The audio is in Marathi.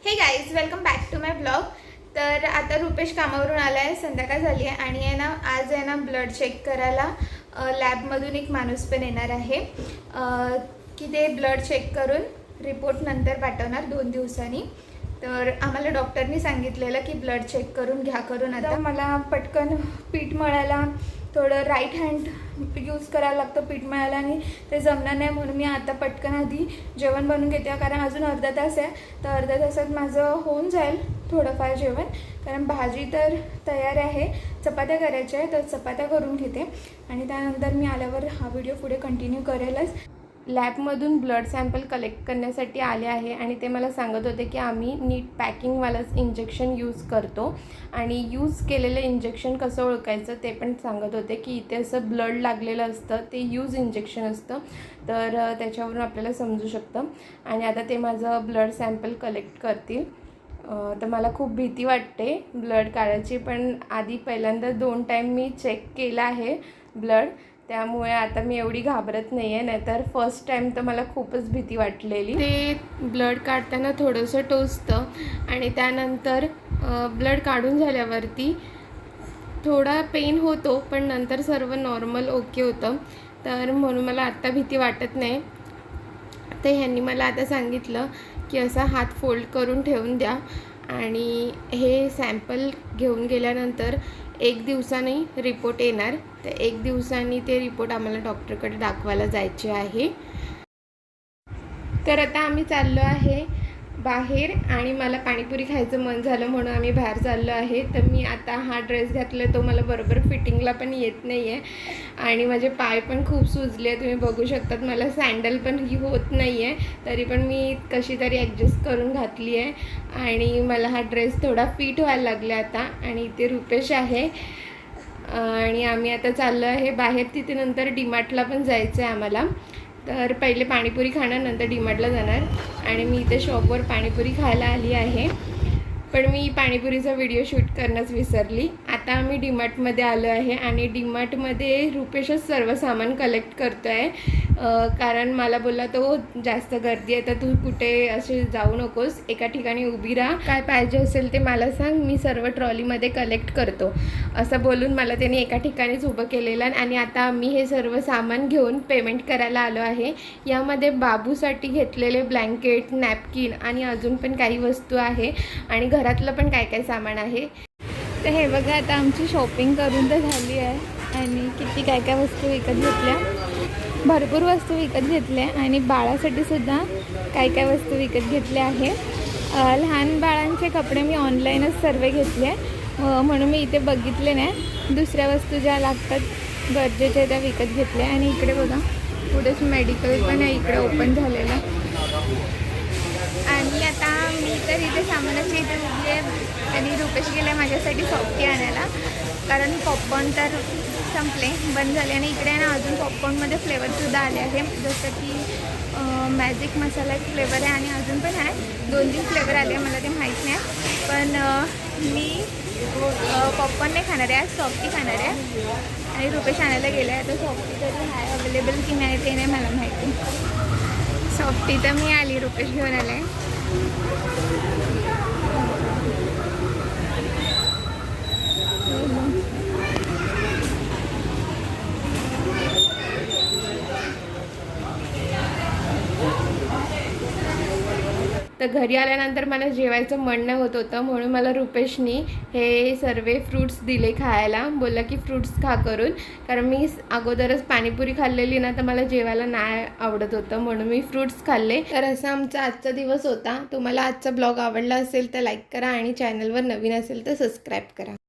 हे guys, welcome back to my blog. तर आता रुपेश कामावरून आला आहे, संध्याकाळ झाली आहे आणि आहे ना आज आहे ना ब्लड चेक करायला लॅबमधून एक माणूस पण येणार आहे की ते ब्लड चेक करून रिपोर्ट नंतर पाठवणार 2 दिवसांनी. तर आम्हाला डॉक्टरनी सांगितलेलं की ब्लड चेक करून घ्या करून. आता मला पटकन पीठ मळायला थोडं राईट हँड यूज करायला लागतं पीठ मळायला आणि ते जमणार नाही, म्हणून मी आता पटकन आधी जेवण बनवून घेते. कारण अजून अर्धा तास आहे, तर अर्ध्या तासात माझं होऊन जाईल थोडंफार जेवण. कारण भाजी तर तयार आहे, चपात्या करायच्या आहे, तर चपात्या करून घेते आणि त्यानंतर मी आल्यावर हा व्हिडिओ पुढे कंटिन्यू करेलच. लॅबमधून ब्लड सॅम्पल कलेक्ट करण्यासाठी आले आहे आणि ते मला सांगत होते की आम्ही नीट पॅकिंगवालाच इंजेक्शन यूज करतो आणि यूज केलेलं इंजेक्शन कसं ओळखायचं ते पण सांगत होते की इथे असं ब्लड लागलेलं असतं, ते यूज इंजेक्शन असतं, तर त्याच्यावरून आपल्याला समजू शकतं. आणि आता ते माझं ब्लड सॅम्पल कलेक्ट करतील. तर मला खूप भीती वाटते ब्लड काढायची, पण आधी पहिल्यांदा 2 टाईम मी चेक केला आहे ब्लड, त्यामुळे आता मी एवढी घाबरत नाही आहे. नाहीतर फर्स्ट टाईम तर मला खूपच भीती वाटलेली. ते ब्लड काढताना थोडंसं टोचतं आणि त्यानंतर ब्लड काढून झाल्यावरती थोडा पेन होतो, पण नंतर सर्व नॉर्मल ओके होतं, तर म्हणून मला आत्ता भीती वाटत नाही. तर ह्यांनी मला आता सांगितलं की असा हात फोल्ड करून ठेवून द्या आणि हे सॅम्पल घेऊन गेल्यानंतर 1 दिवसांनी रिपोर्ट येणार. तर 1 दिवसांनी ते रिपोर्ट आम्हाला डॉक्टरकडे दाखवायला जायचे आहे. तर आता आम्ही चाललो आहे बाहेर आणि मला पाणीपुरी खायचं मन झालं म्हणून आम्ही बाहेर चाललो आहे. तर मी आता हा ड्रेस घातला, तो मला बरोबर फिटिंगला पण येत नाही आहे आणि माझे पाय पण खूप सुजले, तुम्ही बघू शकतात. मला सँडल पण ही होत नाही आहे, तरी पण मी कशी तरी ॲडजस्ट करून घातली आहे आणि मला हा ड्रेस थोडा फिट व्हायला लागला आता. आणि इथे रुपेश आहे आणि आम्ही आता चाललो आहे बाहेर. तिथे नंतर डीमार्टला पण जायचं आहे आम्हाला. तर पहिले पाणीपुरी खाणार, नंतर डीमार्टला जाणार आणि मी इथे शॉपवर पाणीपुरी खायला आली आहे, पण मी पाणीपुरीचा व्हिडिओ शूट करणंच विसरली. आता आम्ही डीमार्टमध्ये आलो आहे आणि डीमार्टमध्ये रुपेशच सर्व सामान कलेक्ट करतो आहे, कारण मला बोलला तो जास्त गर्दी आहे तर तू कुठे असे जाऊ नकोस, एका ठिकाणी उभी राहा, काय पाहिजे असेल ते मला सांग, मी सर्व ट्रॉलीमध्ये कलेक्ट करतो, असं बोलून मला त्याने एका ठिकाणीच उभं केलेलं. आणि आता आम्ही हे सर्व सामान घेऊन पेमेंट करायला आलो आहे. यामध्ये बाबूसाठी घेतलेले ब्लँकेट, नॅपकिन आणि अजून पण काही वस्तू आहे आणि घरातलं पण काय काय सामान आहे. तर हे बघा, आता आमची शॉपिंग करून तर झाली आहे आणि किती काय काय वस्तू विकत घेतल्या, भरपूर वस्तू विकत घेतल्या आणि बाळासाठी सुद्धा काय काय वस्तू विकत घेतल्या आहे. लहान बाळांचे कपडे मी ऑनलाईनच सर्व घेतले, म्हणून मी इथे बघितले नाही. दुसऱ्या वस्तू ज्या लागतात गरजेच्या त्या विकत घेतल्या. आणि इकडे बघा पुढेच मेडिकल पण आहे इकडे ओपन झालेलं. आणि आता मी तर इथे सामानाची इथे उभली आहे आणि रुपेश गेले माझ्यासाठी सॉफ्टी आणायला, कारण पॉपकॉर्न तर संपले, बंद झाले. आणि इकडे ना अजून पॉपकॉर्नमध्ये फ्लेवरसुद्धा आले आहे, जसं की मॅजिक मसाला एक फ्लेवर आहे आणि अजून पण आहे 2-3 फ्लेवर आले, मला ते माहीत नाही. पण मी पॉपकॉर्न नाही खाणार आहे, आज सॉफ्टी खाणार आहे. आणि रुपेश आणायला गेले आहे, तर सॉफ्टी तरी आहे अवेलेबल की नाही ते नाही मला माहिती. सॉफ्टी तर मी आली, रुपेश घेऊन आले आहे. तर घरी आल्यानंतर मला जेवायचं मन नाही होत होतं, म्हणून मला रुपेशनी हे सर्व फ्रूट्स दिले खायला, बोलला की फ्रूट्स खा करून. कारण मी अगोदरच पाणीपुरी खाल्लेली ना, तर मला जेवायला नाही आवडत होतं, म्हणून मी फ्रूट्स खाल्ले. तर असा आमचा आजचा दिवस होता. तुम्हाला आजचा ब्लॉग आवडला असेल तर लाईक करा आणि चॅनलवर नवीन असेल तर सबस्क्राईब करा.